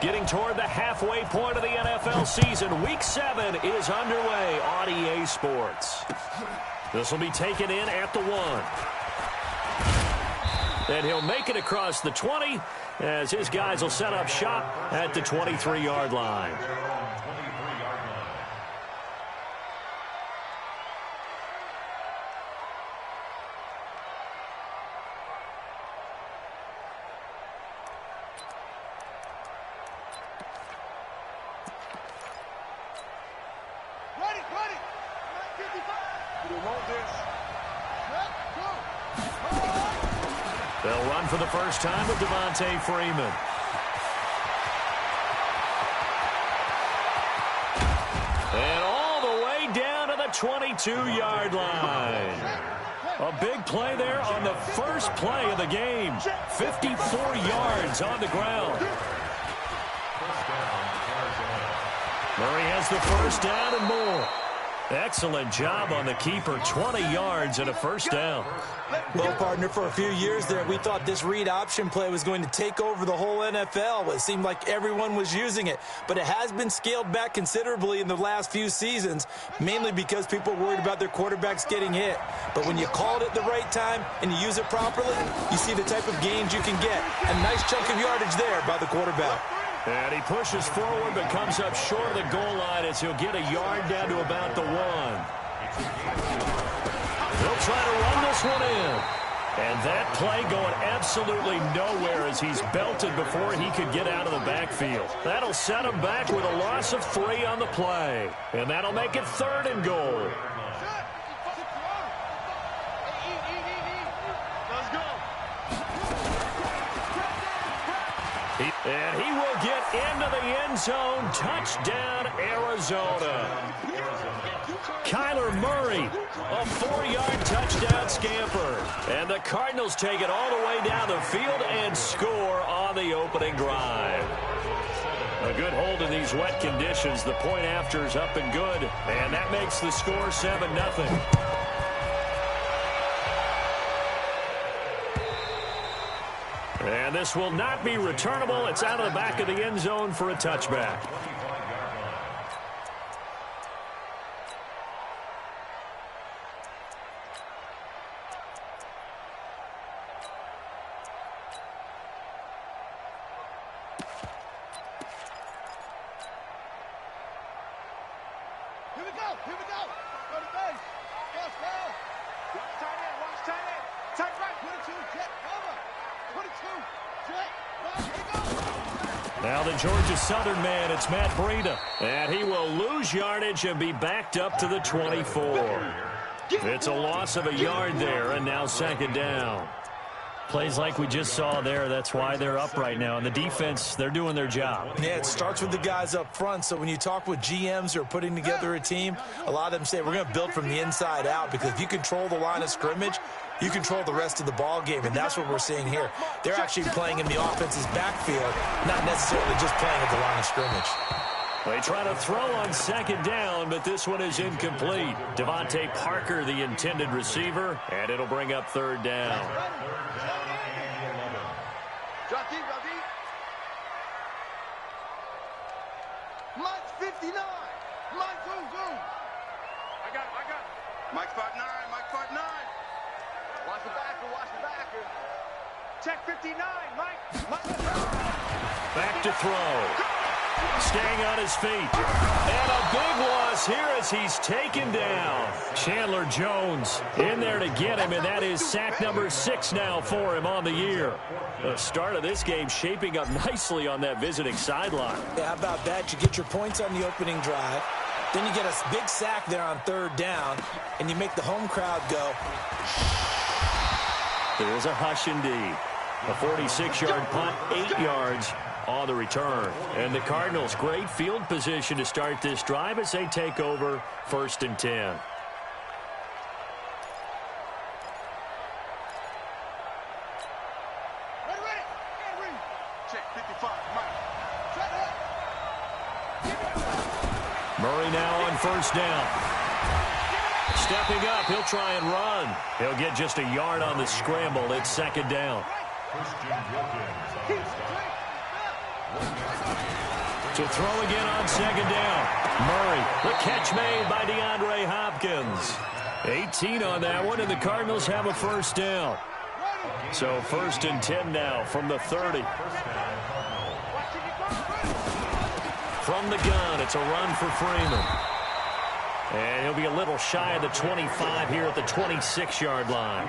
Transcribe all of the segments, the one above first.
Getting toward the halfway point of the NFL season. Week 7 is underway on EA Sports. This will be taken in at the 1. And he'll make it across the 20 as his guys will set up shop at the 23-yard line. They'll run for the first time with Devontae Freeman. And all the way down to the 22-yard line. A big play there on the first play of the game. 54 yards on the ground. Murray has the first down and more. Excellent job on the keeper. 20 yards and a first down. Well, partner, for a few years there, we thought this read option play was going to take over the whole NFL. It seemed like everyone was using it. But it has been scaled back considerably in the last few seasons, mainly because people are worried about their quarterbacks getting hit. But when you call it at the right time and you use it properly, you see the type of gains you can get. A nice chunk of yardage there by the quarterback. And he pushes forward but comes up short of the goal line as he'll get a yard down to about the 1. He'll try to run this one in. And that play going absolutely nowhere as he's belted before he could get out of the backfield. That'll set him back with a loss of 3 on the play. And that'll make it 3rd and goal. And he will get into the end zone. Touchdown, Arizona. Kyler Murray, a 4-yard touchdown scamper. And the Cardinals take it all the way down the field and score on the opening drive. A good hold in these wet conditions. The point after is up and good. And that makes the score 7-0. And this will not be returnable. It's out of the back of the end zone for a touchback. Here we go. Go to base. Watch down. Watch tight end. Tight right. 22, jet cover. 22, jet. Now the Georgia Southern man, it's Matt Breida. And he will lose yardage and be backed up to the 24. It's a loss of a yard there, and now 2nd down. Plays like we just saw there, that's why they're up right now. And the defense, they're doing their job. Yeah, it starts with the guys up front. So when you talk with GMs who are putting together a team, a lot of them say we're going to build from the inside out, because if you control the line of scrimmage, you control the rest of the ball game, and that's what we're seeing here. They're actually playing in the offense's backfield, not necessarily just playing at the line of scrimmage. They try to throw on 2nd down, but this one is incomplete. Devontae Parker, the intended receiver, and it'll bring up 3rd down. Drop deep. Mike 59. Mike, zoom. I got it. Mike 59. Watch the backer. Check 59, Mike. Back to throw. Staying on his feet. And a big loss here as he's taken down. Chandler Jones in there to get him, and that is sack number 6 now for him on the year. The start of this game shaping up nicely on that visiting sideline. Yeah, how about that? You get your points on the opening drive. Then you get a big sack there on 3rd down, and you make the home crowd go. There is a hush indeed. A 46-yard punt, 8 yards on the return. And the Cardinals, great field position to start this drive as they take over 1st and 10. Ready. Check 55, Mike. Murray now on 1st down. Stepping up, he'll try and run. He'll get just a yard on the scramble. It's 2nd down. To throw again on second down. Murray, the catch made by DeAndre Hopkins. 18 on that one, and the Cardinals have a first down. So 1st and 10 now from the 30. From the gun, it's a run for Freeman. And he'll be a little shy of the 25 here at the 26-yard line.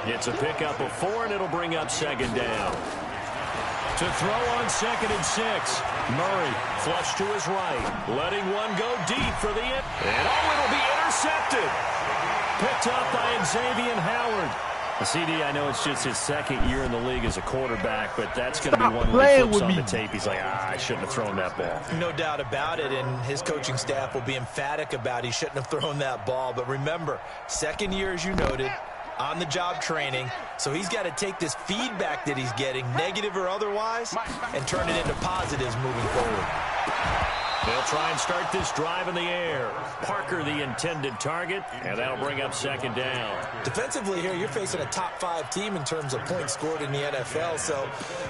It's a pickup of 4, and it'll bring up second down. To throw on 2nd and 6. Murray, flush to his right. Letting one go deep for the end. And it'll be intercepted. Picked up by Xavier Howard. CD, I know it's just his 2nd year in the league as a quarterback, but that's going to be one where he flips on the tape. He's like, I shouldn't have thrown that ball. No doubt about it, and his coaching staff will be emphatic about he shouldn't have thrown that ball. But remember, 2nd year, as you noted, on-the-job training, so he's got to take this feedback that he's getting, negative or otherwise, and turn it into positives moving forward. They'll try and start this drive in the air. Parker, the intended target, and that'll bring up second down. Defensively here, you're facing a top-5 team in terms of points scored in the NFL, so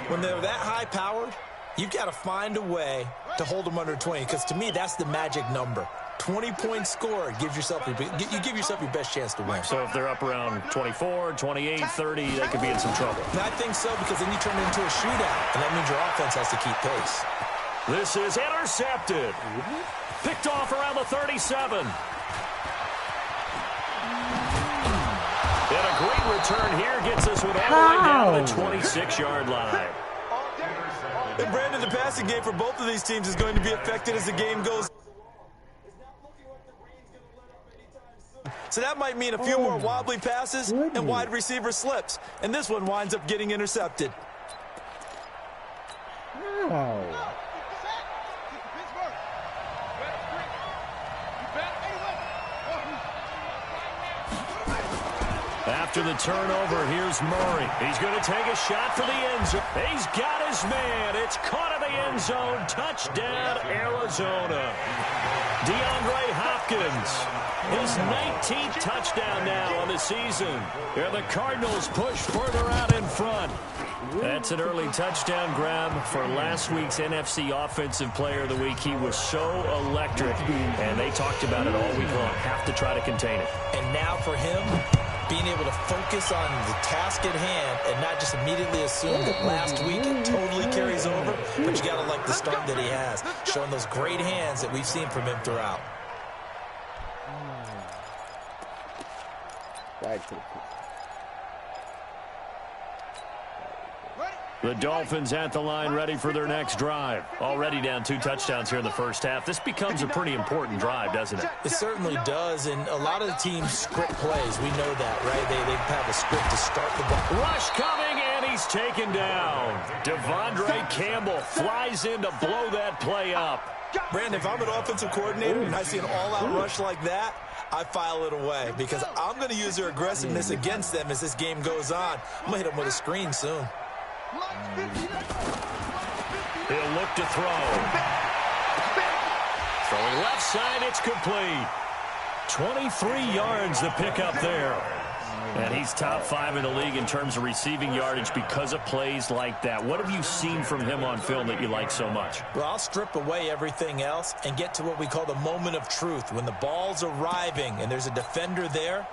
when they're that high-powered, you've got to find a way to hold them under 20, because to me, that's the magic number. 20 points scored, you give yourself your best chance to win. So if they're up around 24, 28, 30, they could be in some trouble. And I think so, because then you turn it into a shootout, and that means your offense has to keep pace. This is intercepted. Picked off around the 37. And a great return here gets us with all the way down to the 26-yard line. And Brandon, the passing game for both of these teams is going to be affected as the game goes. So that might mean a few more wobbly passes and wide receiver slips. And this one winds up getting intercepted. After the turnover, here's Murray. He's going to take a shot for the end zone. He's got his man. It's caught in the end zone. Touchdown, Arizona. DeAndre Hopkins, his 19th touchdown now on the season. And the Cardinals push further out in front. That's an early touchdown grab for last week's NFC Offensive Player of the Week. He was so electric, and they talked about it all week long. Have to try to contain it. And now for him, being able to focus on the task at hand and not just immediately assume that last week it totally carries over, but you got to like the start that he has, showing those great hands that we've seen from him throughout. The Dolphins at the line, ready for their next drive. Already down 2 touchdowns here in the first half. This becomes a pretty important drive, doesn't it? It certainly does, and a lot of the teams script plays. We know that, right? They have a script to start the ball. Rush coming, and he's taken down. Devondre Campbell flies in to blow that play up. Brandon, if I'm an offensive coordinator and I see an all-out rush like that, I file it away because I'm going to use their aggressiveness against them as this game goes on. I'm going to hit them with a screen soon. He'll look to throw. Throwing left side, it's complete. 23 yards to pick up there. And he's top 5 in the league in terms of receiving yardage because of plays like that. What have you seen from him on film that you like so much? Well, I'll strip away everything else and get to what we call the moment of truth. When the ball's arriving and there's a defender there,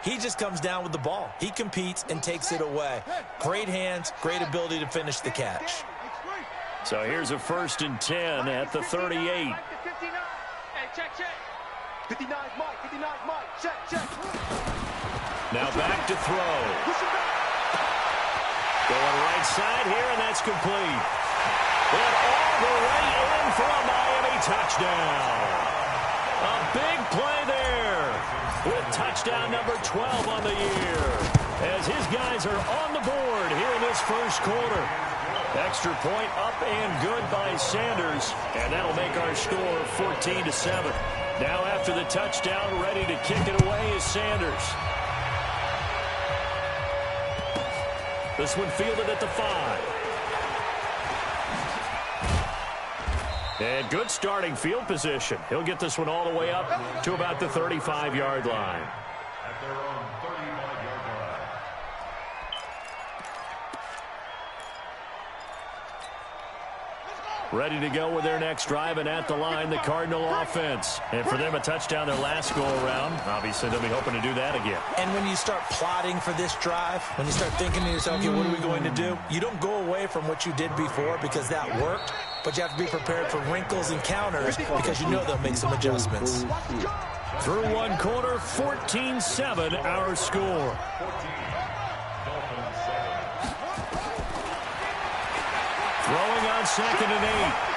he just comes down with the ball. He competes and takes it away. Great hands, great ability to finish the catch. So here's a 1st and 10 at the 38. Hey, check. 59 Mike, check. Now back to throw. Going right side here, and that's complete. And all the way in for a Miami touchdown. A big play there with touchdown number 12 on the year. As his guys are on the board here in this first quarter. Extra point up and good by Sanders. And that'll make our score 14-7. Now after the touchdown, ready to kick it away is Sanders. This one fielded at the 5. And good starting field position. He'll get this one all the way up to about the 35-yard line. At their own 35-yard line. Ready to go with their next drive, and at the line, the Cardinal offense. And for them, a touchdown their last go-around. Obviously, they'll be hoping to do that again. And when you start plotting for this drive, when you start thinking to yourself, okay, what are we going to do? You don't go away from what you did before because that worked, but you have to be prepared for wrinkles and counters because you know they'll make some adjustments. Through one quarter, 14-7 our score. Throwing on 2nd and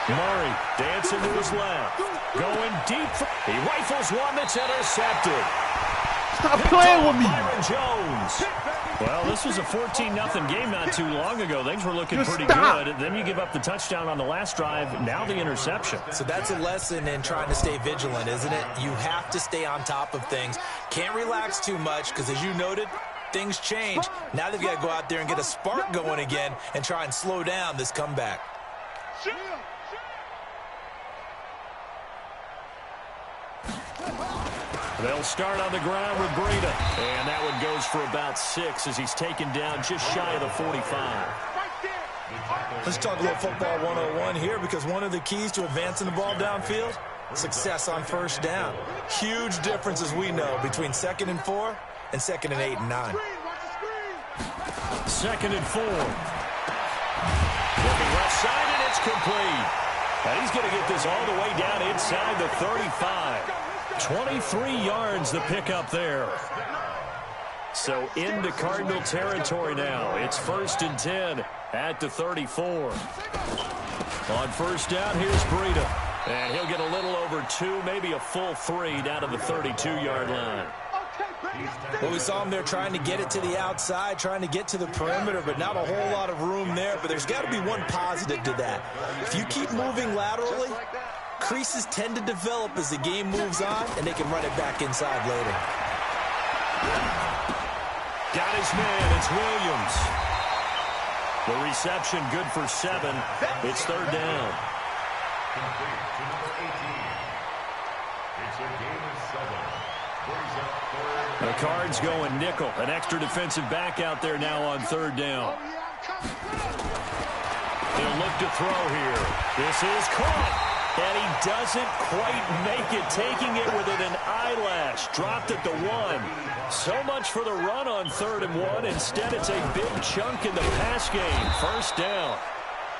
8. Murray dancing to his left. Going deep. He rifles one that's intercepted. Stop playing with me. Byron Jones. Well, this was a 14-0 game not too long ago. Things were looking pretty good. Then you give up the touchdown on the last drive. Now the interception. So that's a lesson in trying to stay vigilant, isn't it? You have to stay on top of things. Can't relax too much because, as you noted, things change. Now they've got to go out there and get a spark going again and try and slow down this comeback. They'll start on the ground with Breida. And that one goes for about 6 as he's taken down just shy of the 45. Let's talk a little football 101 here, because one of the keys to advancing the ball downfield, success on first down. Huge difference, as we know, between 2nd and 4 and 2nd and 8 and 9. 2nd and 4. Looking left side, and it's complete. And he's going to get this all the way down inside the 35. 23 yards the pickup there. So into Cardinal territory now. It's 1st and 10 at the 34. On first down, here's Breida. And he'll get a little over 2, maybe a full 3 down to the 32-yard line. Well, we saw him there trying to get it to the outside, trying to get to the perimeter, but not a whole lot of room there. But there's got to be one positive to that. If you keep moving laterally, creases tend to develop as the game moves on, and they can run it back inside later. Got his man. It's Williams. The reception good for 7. It's 3rd down. It's a game of 7. The Cards going nickel. An extra defensive back out there now on 3rd down. He'll look to throw here. This is caught. And he doesn't quite make it, taking it within an eyelash. Dropped at the 1. So much for the run on 3rd and 1. Instead, it's a big chunk in the pass game. 1st down.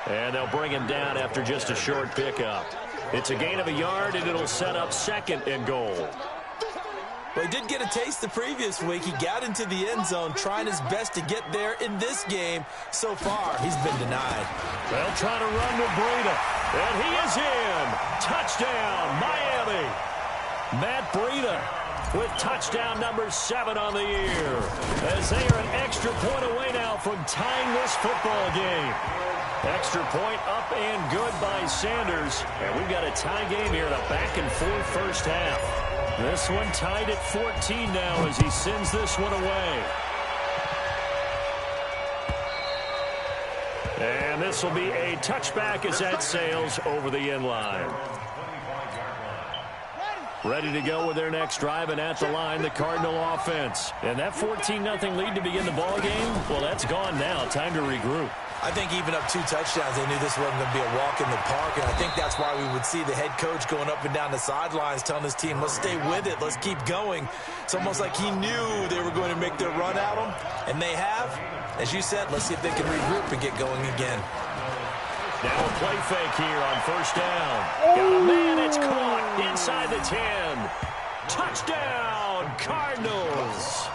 And they'll bring him down after just a short pickup. It's a gain of a yard, and it'll set up 2nd and goal. Well, he did get a taste the previous week. He got into the end zone, trying his best to get there in this game. So far, he's been denied. They'll try to run with Breida. And he is in. Touchdown, Miami. Matt Breida with touchdown number 7 on the year, as they are an extra point away now from tying this football game. Extra point up and good by Sanders. And we've got a tie game here in a back-and-forth first half. This one tied at 14 now as he sends this one away. And this will be a touchback as that sails over the end line. Ready to go with their next drive, and at the line, the Cardinal offense. And that 14-0 lead to begin the ball game, well, that's gone now. Time to regroup. I think even up 2 touchdowns, they knew this wasn't going to be a walk in the park, and I think that's why we would see the head coach going up and down the sidelines telling his team, let's stay with it, let's keep going. It's almost like he knew they were going to make their run at him, and they have. As you said, let's see if they can regroup and get going again. Now a play fake here on 1st down. Got a man, it's caught inside the 10. Touchdown, Cardinals.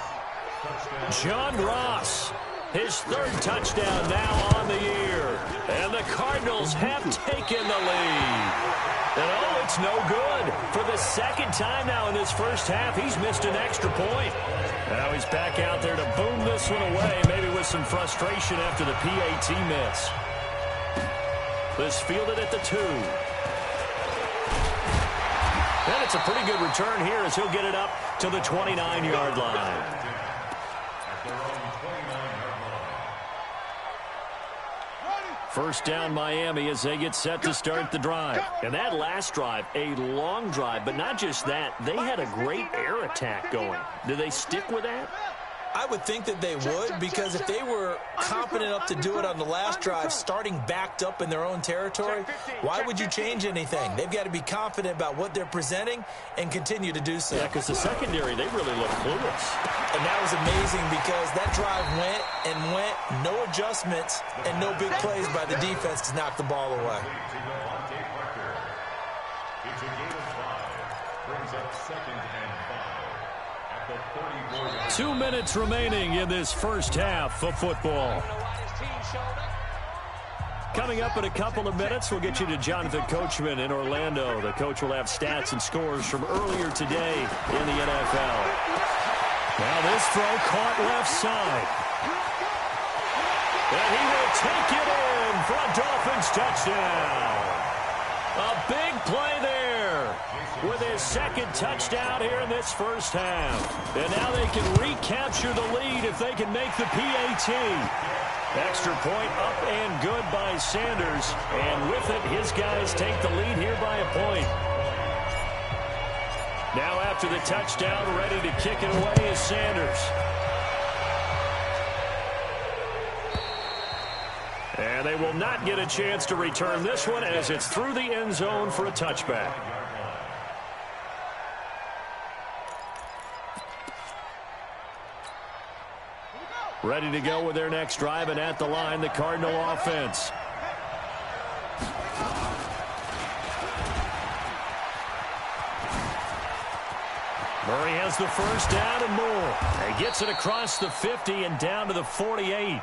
John Ross. His 3rd touchdown now on the year. And the Cardinals have taken the lead. And oh, it's no good. For the 2nd time now in this first half, he's missed an extra point. Now he's back out there to boom this one away, maybe with some frustration after the PAT miss. This fielded at the 2. And it's a pretty good return here as he'll get it up to the 29-yard line. First down, Miami, as they get set to start the drive. And that last drive, a long drive, but not just that. They had a great air attack going. Do they stick with that? I would think that they would, because if they were confident enough to do it on the last drive, starting backed up in their own territory, why would you change anything? They've got to be confident about what they're presenting and continue to do so. Yeah, because the secondary, they really look clueless. And that was amazing because that drive went and went, no adjustments, and no big plays by the defense to knock the ball away. It's a game of 5. Brings up 2nd and 5 at the 34-yard. 2 minutes remaining in this first half of football. Coming up in a couple of minutes, we'll get you to Jonathan Coachman in Orlando. The coach will have stats and scores from earlier today in the NFL. Now this throw caught left side. And he will take it in for a Dolphins touchdown. A big play there with his 2nd touchdown here in this first half. And now they can recapture the lead if they can make the PAT. Extra point up and good by Sanders. And with it, his guys take the lead here by a point. Now after the touchdown, ready to kick it away is Sanders. And they will not get a chance to return this one as it's through the end zone for a touchback. Ready to go with their next drive, and at the line, the Cardinal offense. Murray has the first down and more. He gets it across the 50 and down to the 48.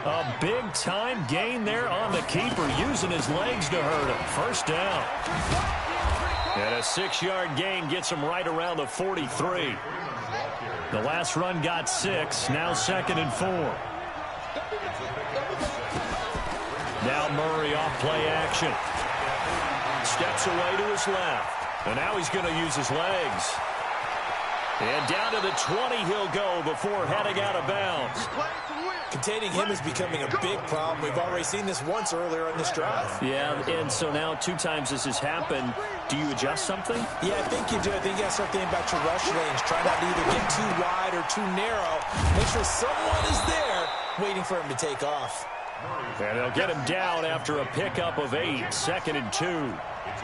A big-time gain there on the keeper, using his legs to hurt him. First down. And a 6-yard gain gets him right around the 43. The last run got 6, now 2nd and 4. Now Murray off play action. Steps away to his left. And now he's going to use his legs. And down to the 20 he'll go before heading out of bounds. Containing him is becoming a big problem. We've already seen this once earlier on this drive. Yeah, and so now 2 times this has happened. Do you adjust something? Yeah, I think you do. I think you got to start thinking about your rush lanes. Try not to either get too wide or too narrow. Make sure someone is there waiting for him to take off. And they'll get him down after a pickup of 8, 2nd and 2.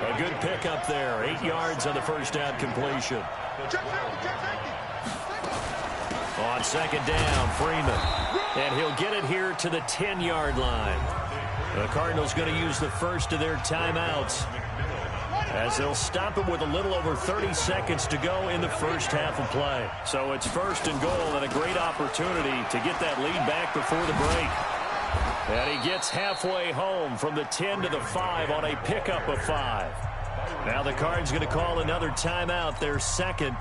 A good pickup there, 8 yards on the first down completion. On 2nd down, Freeman. And he'll get it here to the 10-yard line. The Cardinals going to use the first of their timeouts, as they'll stop it with a little over 30 seconds to go in the first half of play. So it's 1st and goal, and a great opportunity to get that lead back before the break. And he gets halfway home from the 10 to the 5 on a pickup of 5. Now the Cards going to call another timeout, their 2nd,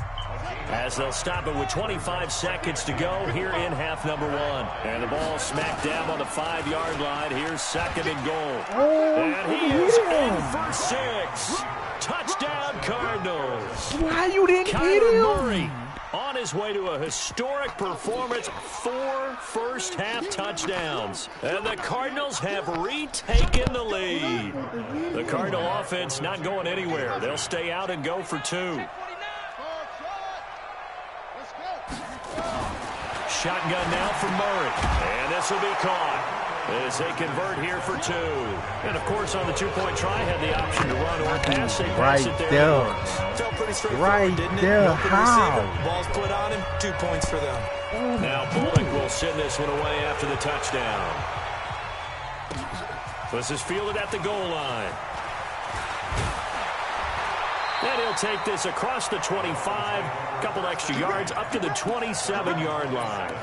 as they'll stop it with 25 seconds to go here in half number 1. And the ball smacked down on the 5-yard line. Here's 2nd and goal. And he is in for 6. Touchdown, Cardinals. Why you didn't hit Kyler him? Murray on his way to a historic performance, 4 first-half touchdowns. And the Cardinals have retaken the lead. The Cardinal offense not going anywhere. They'll stay out and go for 2. Shotgun now for Murray. And this will be caught as they convert here for 2. And, of course, on the 2-point try, had the option to run or pass. They pass it there. Felt pretty straightforward, didn't it? There. No good receiver. How? Ball's put on him. 2 points for them. Now Bullock will send this one away after the touchdown. This is fielded at the goal line. And he'll take this across the 25, a couple extra yards, up to the 27-yard line.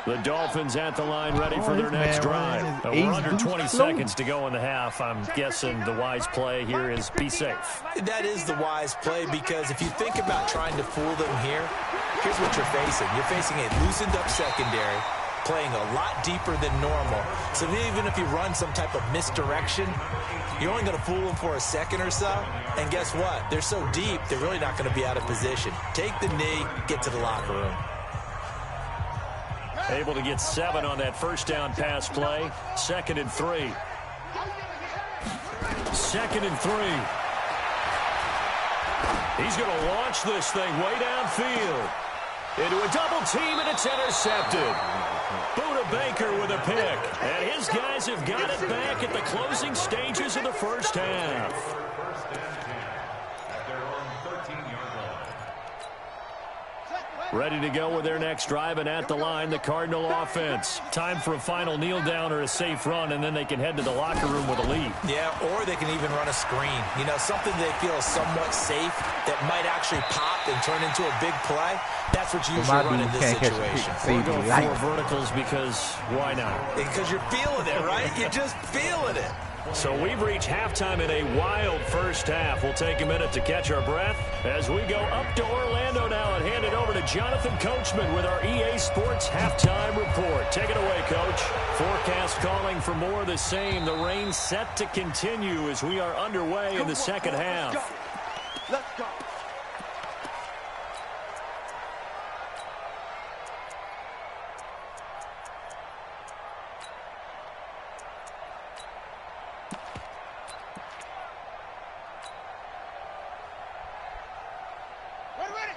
The Dolphins at the line, ready for their next drive. We're under 20 seconds to go in the half. I'm guessing the wise play here is be safe. That is the wise play, because if you think about trying to fool them here, here's what you're facing. You're facing a loosened-up secondary, playing a lot deeper than normal. So even if you run some type of misdirection, you're only going to fool them for a second or so. And guess what? They're so deep, they're really not going to be out of position. Take the knee, get to the locker room. Able to get 7 on that first down pass play. 2nd and 3. 2nd and 3. He's going to launch this thing way downfield. Into a double team, and it's intercepted. Buda Baker with a pick. And his guys have got it back at the closing stages of the first half. Ready to go with their next drive, and at the line, the Cardinal offense. Time for a final kneel down or a safe run, and then they can head to the locker room with a lead. Yeah, or they can even run a screen. You know, something they feel is somewhat safe that might actually pop and turn into a big play. That's what you usually run in this situation. We're going for verticals because why not? Because you're feeling it, right? You're just feeling it. So we've reached halftime in a wild first half. We'll take a minute to catch our breath as we go up to Orlando now and hand it over to Jonathan Coachman with our EA Sports Halftime Report. Take it away, Coach. Forecast calling for more of the same. The rain set to continue as we are underway in the second half. Let's go.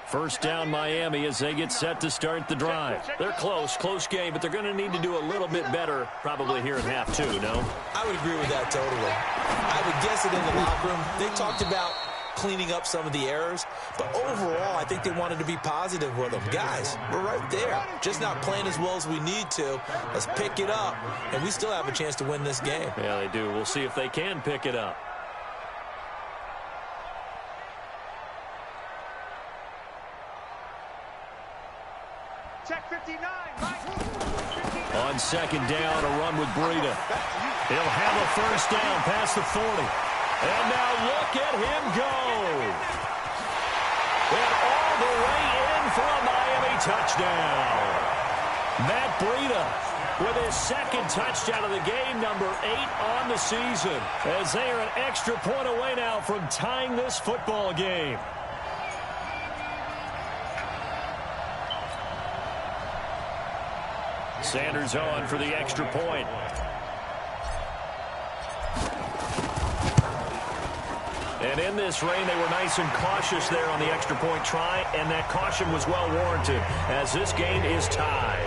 First down, Miami, as they get set to start the drive. They're close game, but they're going to need to do a little bit better probably here in half two, no? I would agree with that totally. I would guess it in the locker room. They talked about cleaning up some of the errors, but overall, I think they wanted to be positive with them. Guys, we're right there. Just not playing as well as we need to. Let's pick it up, and we still have a chance to win this game. Yeah, they do. We'll see if they can pick it up. Check 59, Mike. On second down, a run with Breida. He'll have a first down past the 40. And now look at him go. And all the way in for a Miami touchdown. Matt Breida with his second touchdown of the game, number 8 on the season, as they are an extra point away now from tying this football game. Sanders on for the extra point. And in this rain, they were nice and cautious there on the extra point try, and that caution was well warranted as this game is tied.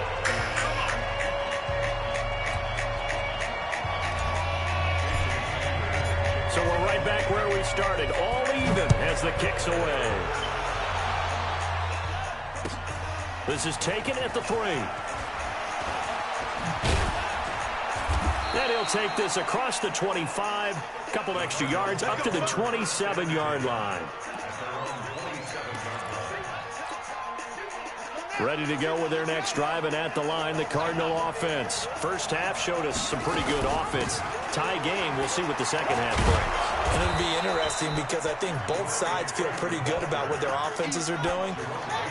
So we're right back where we started, all even as the kick's away. This is taken at the 3. And he'll take this across the 25, a couple extra yards, up to the 27-yard line. Ready to go with their next drive, and at the line, the Cardinal offense. First half showed us some pretty good offense. Tie game, we'll see what the second half brings. And it'll be interesting because I think both sides feel pretty good about what their offenses are doing.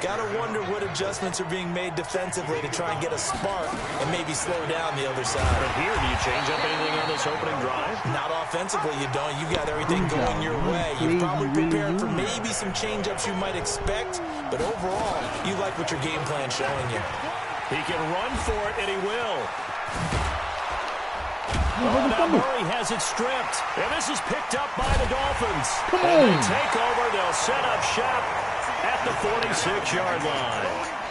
Got to wonder what adjustments are being made defensively to try and get a spark and maybe slow down the other side. But here, do you change up anything on this opening drive? Not offensively, you don't. You got everything going your way. You're probably prepared for maybe some change-ups you might expect, but overall, you like what your game plan's showing you. He can run for it, and he will. Oh, now Murray has it stripped. And this is picked up by the Dolphins. And they take over. They'll set up shop at the 46-yard line.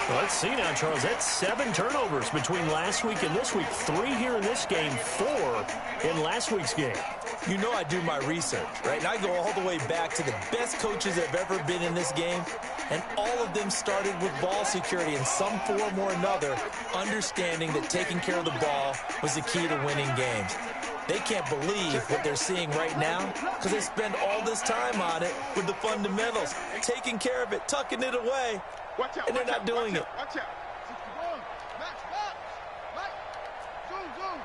Well, let's see now, Charles. That's 7 turnovers between last week and this week. 3 here in this game, 4 in last week's game. You know I do my research, right? And I go all the way back to the best coaches that have ever been in this game. And all of them started with ball security in some form or another, understanding that taking care of the ball was the key to winning games. They can't believe what they're seeing right now because they spend all this time on it with the fundamentals, taking care of it, tucking it away, and they're not doing it. Watch out. 61. Max, Max. Zoom.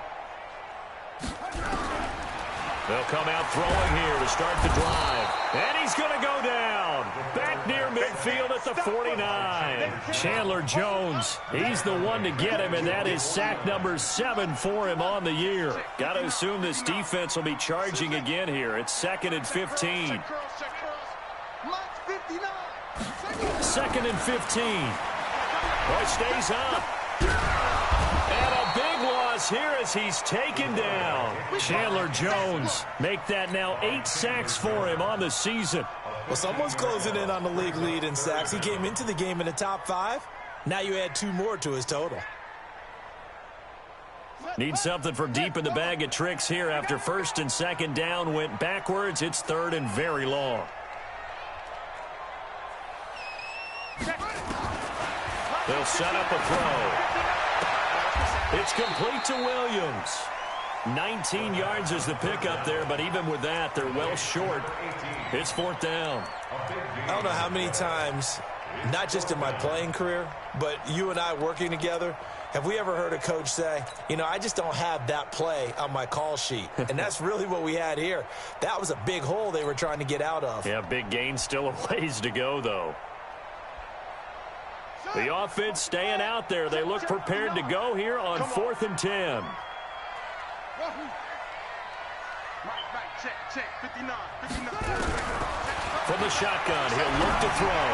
They'll come out throwing here to start the drive. And he's going to go down. Back near midfield at the 49. Chandler Jones, he's the one to get him, and that is sack number 7 for him on the year. Got to assume this defense will be charging again here. It's 2nd and 15. 2nd and 15. Boy, stays up. And a big loss here as he's taken down. Chandler Jones make that now 8 sacks for him on the season. Well, someone's closing in on the league lead in sacks. He came into the game in the top 5. Now you add 2 more to his total. Need something from deep in the bag of tricks here after first and second down went backwards. It's third and very long. They'll set up a throw. It's complete to Williams. 19 yards is the pickup there, but even with that, they're well short. It's fourth down. I don't know how many times, not just in my playing career, but you and I working together, have we ever heard a coach say, you know, I just don't have that play on my call sheet. And that's really what we had here. That was a big hole they were trying to get out of. Yeah, big gain, still a ways to go, though. The offense staying out there. They look prepared to go here on 4th and 10. From the shotgun, he'll look to throw.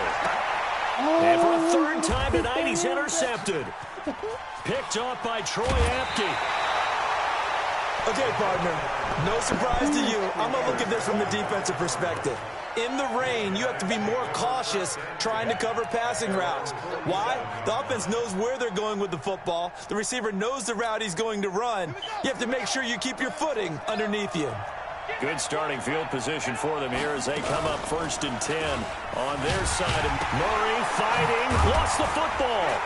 And for a third time tonight, he's intercepted. Picked off by Troy Apke. Okay, partner, no surprise to you. I'm going to look at this from the defensive perspective. In the rain, you have to be more cautious trying to cover passing routes. Why? The offense knows where they're going with the football. The receiver knows the route he's going to run. You have to make sure you keep your footing underneath you. Good starting field position for them here as they come up 1st and 10 on their side. And Murray fighting, lost the football.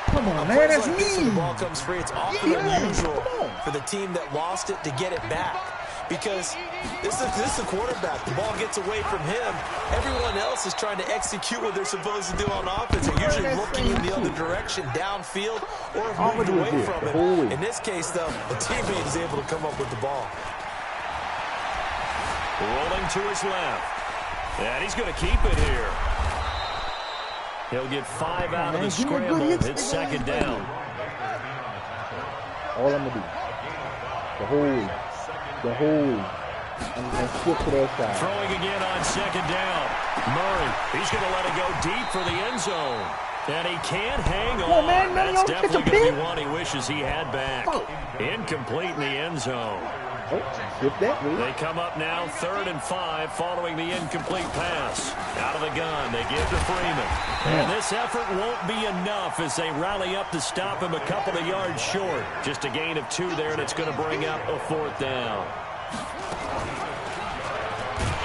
Come on, man, that's Like this, when me. the ball comes free, it's awfully unusual for the team that lost it to get it back. Because this is a quarterback. The ball gets away from him. Everyone else is trying to execute what they're supposed to do on offense. They're usually looking in the other direction, downfield, or have moved away from it. In this case, though, the teammate is able to come up with the ball. Rolling to his left. And he's going to keep it here. He'll get 5 out of the scramble. It's second down. All I'm going to do. The hole. I'm going to skip to that side. Throwing again on second down. Murray, he's going to let it go deep for the end zone. And he can't hang on. Man, That's definitely going to be one he wishes he had back. Incomplete in the end zone. Skip that, They come up now 3rd and 5 following the incomplete pass. Out of the gun, they give to Freeman. And this effort won't be enough as they rally up to stop him a couple of yards short. Just a gain of 2 there, and it's going to bring up a 4th down.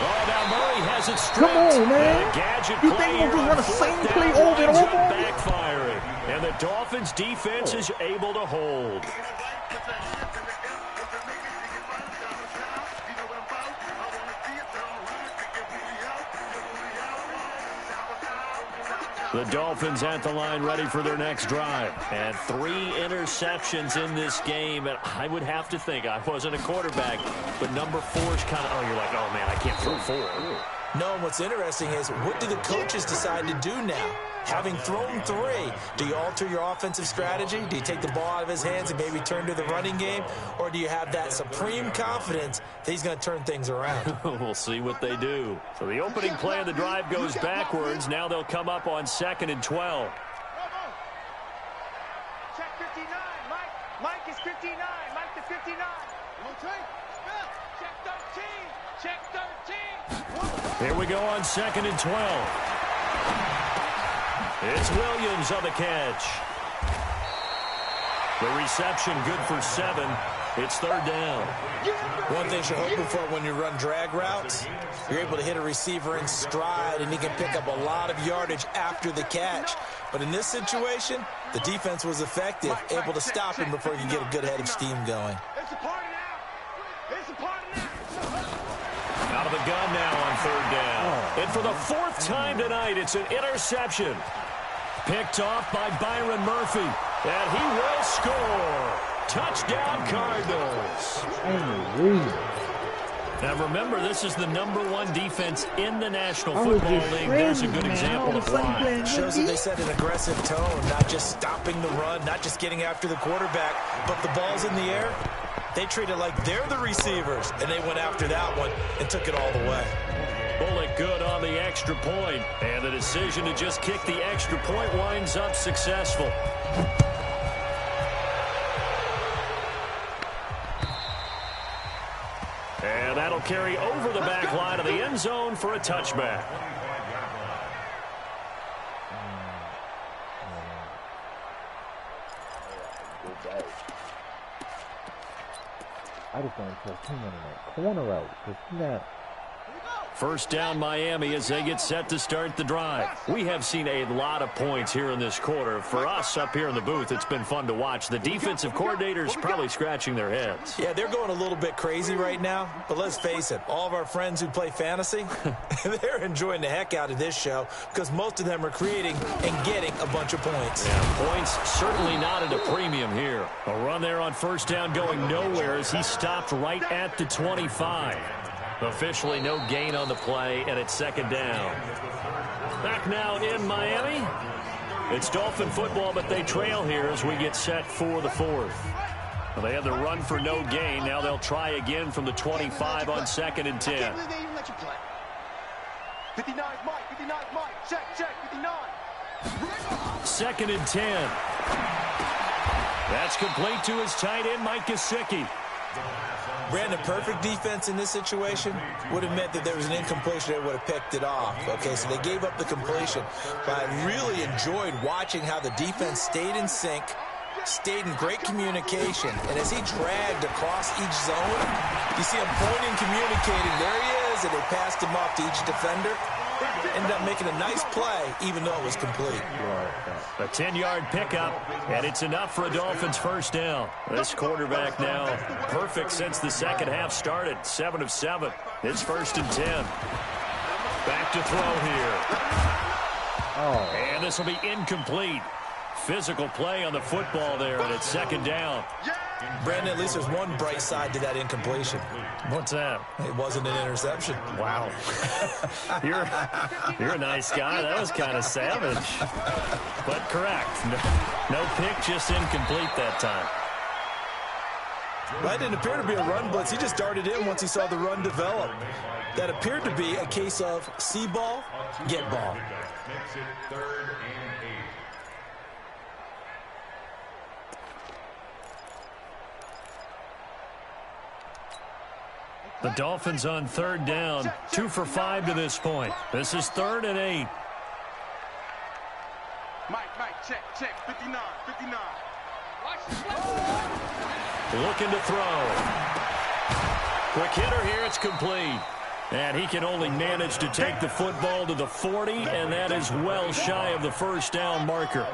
Oh, now Murray has it stripped. Come on, man. And a gadget You play think here we'll on run the 4th same down play over and winds up over? backfiring. And the Dolphins defense is able to hold. The Dolphins at the line ready for their next drive. And 3 interceptions in this game. And I would have to think, I wasn't a quarterback, but number 4 is kind of, oh, you're like, oh, man, I can't throw 4. No, and what's interesting is, what do the coaches decide to do now? Having thrown 3, do you alter your offensive strategy? Do you take the ball out of his hands and maybe turn to the running game? Or do you have that supreme confidence that he's going to turn things around? We'll see what they do. So the opening play of the drive goes backwards. Now they'll come up on 2nd and 12. Check 59. Mike is 59. Mike to 59. Check 13. Check 13. Here we go on 2nd and 12. It's Williams on the catch. The reception good for 7. It's 3rd down. One thing you're hoping for when you run drag routes, you're able to hit a receiver in stride, and he can pick up a lot of yardage after the catch. But in this situation, the defense was effective, able to stop him before he could get a good head of steam going. It's a party now. It's a party now. Out of the gun now on 3rd down. And for the 4th time tonight, it's an interception. Picked off by Byron Murphy. And he will score. Touchdown, Cardinals. Now remember, this is the #1 defense in the National Football League. There's a good example of why. It shows that they set an aggressive tone, not just stopping the run, not just getting after the quarterback, but the ball's in the air. They treat it like they're the receivers, and they went after that one and took it all the way. Bullet good on the extra point, and the decision to just kick the extra point winds up successful. And that'll carry over the back line of the end zone for a touchback. I just want to take him in that corner out. Just snap. First down Miami as they get set to start the drive. We have seen a lot of points here in this quarter. For us up here in the booth, it's been fun to watch. The defensive coordinators probably scratching their heads. Yeah, they're going a little bit crazy right now. But let's face it, all of our friends who play fantasy, they're enjoying the heck out of this show because most of them are creating and getting a bunch of points. Yeah, points certainly not at a premium here. A run there on first down going nowhere as he stopped right at the 25. Officially no gain on the play, and it's second down. Back now in Miami. It's Dolphin football, but they trail here as we get set for the fourth. Well, they had the run for no gain. Now they'll try again from the 25 on 2nd and 10. 59 Mike, 59 Mike, check, 59. 2nd and 10. That's complete to his tight end, Mike Gesicki. Brandon, perfect defense in this situation would have meant that there was an incompletion. They would have picked it off. Okay, so they gave up the completion. But I really enjoyed watching how the defense stayed in sync, stayed in great communication. And as he dragged across each zone, you see him pointing, communicating. There he is, and they passed him off to each defender. Ended up making a nice play, even though it was complete. A 10-yard pickup, and it's enough for a Dolphins first down. This quarterback now perfect since the second half started. 7 of 7. It's 1st and 10. Back to throw here. Oh. And this will be incomplete. Physical play on the football there, and it's 2nd down. Brandon, at least there's one bright side to that incompletion. What's that? It wasn't an interception. Wow. You're a nice guy. That was kind of savage. But correct. No pick, just incomplete that time. That didn't appear to be a run blitz. He just darted in once he saw the run develop. That appeared to be a case of see ball, get ball. Makes it 3rd and 8. The Dolphins on 3rd down, 2 for 5 to this point. This is 3rd and 8. Mike, check, 59. Looking to throw. Quick hitter here, it's complete. And he can only manage to take the football to the 40, and that is well shy of the first down marker.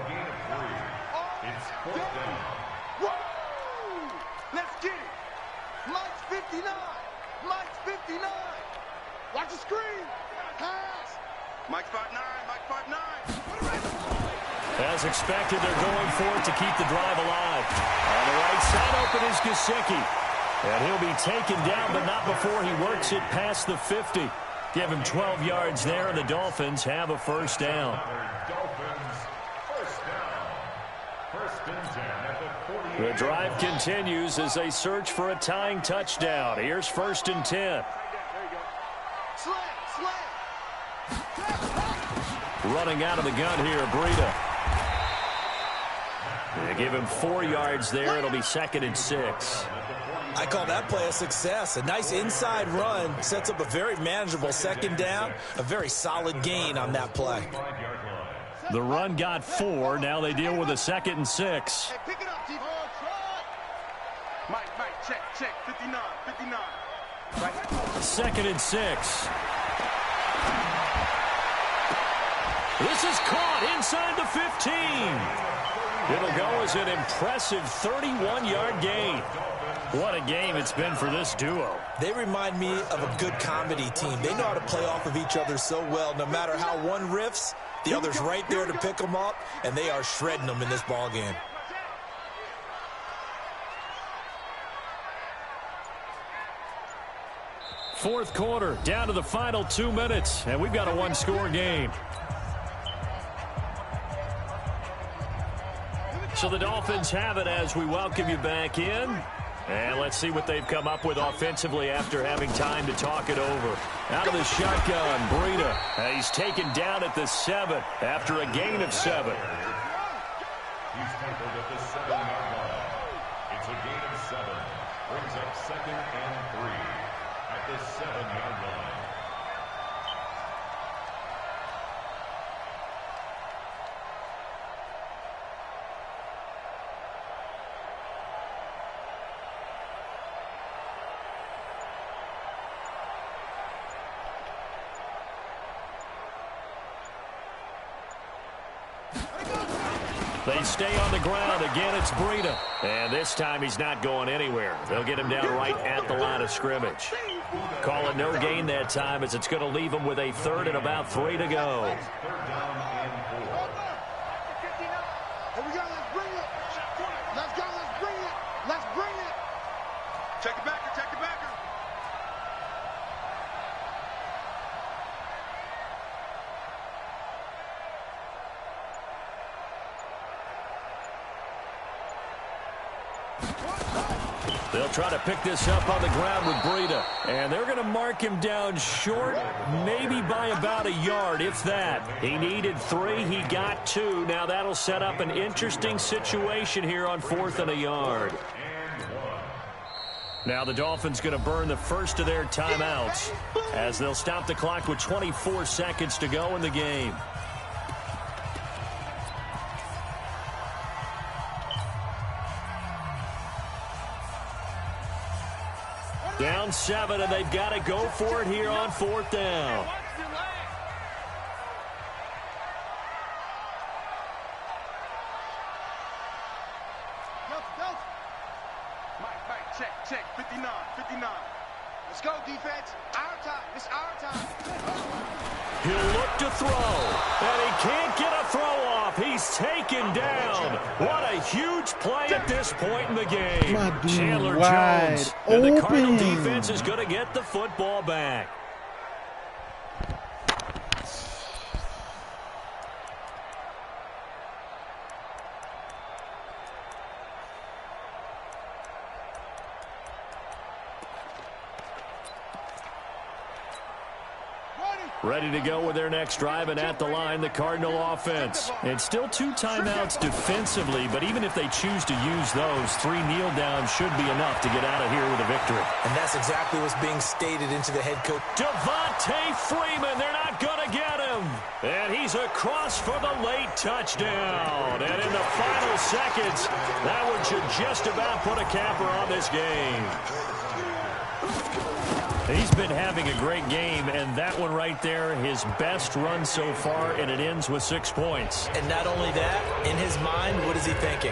It's 4th down. Let's get it. Mike's 59. Mike's 59. Watch the screen. Pass. Mike's 5'9". Mike's 5'9". As expected, they're going for it to keep the drive alive. On the right side open is Gesicki. And he'll be taken down, but not before he works it past the 50. Give him 12 yards there, and the Dolphins have a first down. Dolphins, first down. 1st and 10 at the 48. The drive continues as they search for a tying touchdown. Here's 1st and 10. There you go. Slam. Running out of the gun here, Breida. They give him 4 yards there. It'll be 2nd and 6. I call that play a success. A nice inside run sets up a very manageable 2nd down. A very solid gain on that play. The run got 4. Now they deal with a 2nd and 6. Hey, pick it up, T. Mike, check, 59. Right. 2nd and 6. This is caught inside the 15. It'll go as an impressive 31-yard gain. What a game it's been for this duo. They remind me of a good comedy team. They know how to play off of each other so well. No matter how one riffs, the other's right there to pick them up, and they are shredding them in this ball game. Fourth quarter, down to the final 2 minutes, and we've got a one-score game. So the Dolphins have it as we welcome you back in. And let's see what they've come up with offensively after having time to talk it over. Out of the shotgun, Breida. He's taken down at the 7 after a gain of 7. He's tackled at the 7-yard line. It's a gain of 7. Brings up 2nd and 3. At at the 7-yard line. They stay on the ground. Again, it's Breida. And this time he's not going anywhere. They'll get him down right at the line of scrimmage. Call it no gain that time as it's going to leave him with a 3rd and about 3 to go. Here we go. Let's bring it. Let's go. Let's bring it. Let's bring it. Check the backer. Check the backer. They'll try to pick this up on the ground with Breida. And they're going to mark him down short, maybe by about a yard, if that. He needed 3. He got 2. Now that'll set up an interesting situation here on 4th and a yard. Now the Dolphins going to burn the first of their timeouts as they'll stop the clock with 24 seconds to go in the game. Down 7, and they've got to go for it here on 4th down. Mike, check. 59. Let's go, defense. Our time. It's our time. He'll look to throw, and he can't get a throw off. He's taken down. What a huge play at this point in the game. Chandler Jones. And the Cardinal defense is going to get the football back. Ready to go with their next drive, and at the line, the Cardinal offense. And still 2 timeouts defensively, but even if they choose to use those, 3 kneel downs should be enough to get out of here with a victory. And that's exactly what's being stated into the head coach. Devontae Freeman, they're not going to get him. And he's across for the late touchdown. And in the final seconds, that one should just about put a capper on this game. He's been having a great game, and that one right there, his best run so far, and it ends with 6 points. And not only that, in his mind, what is he thinking?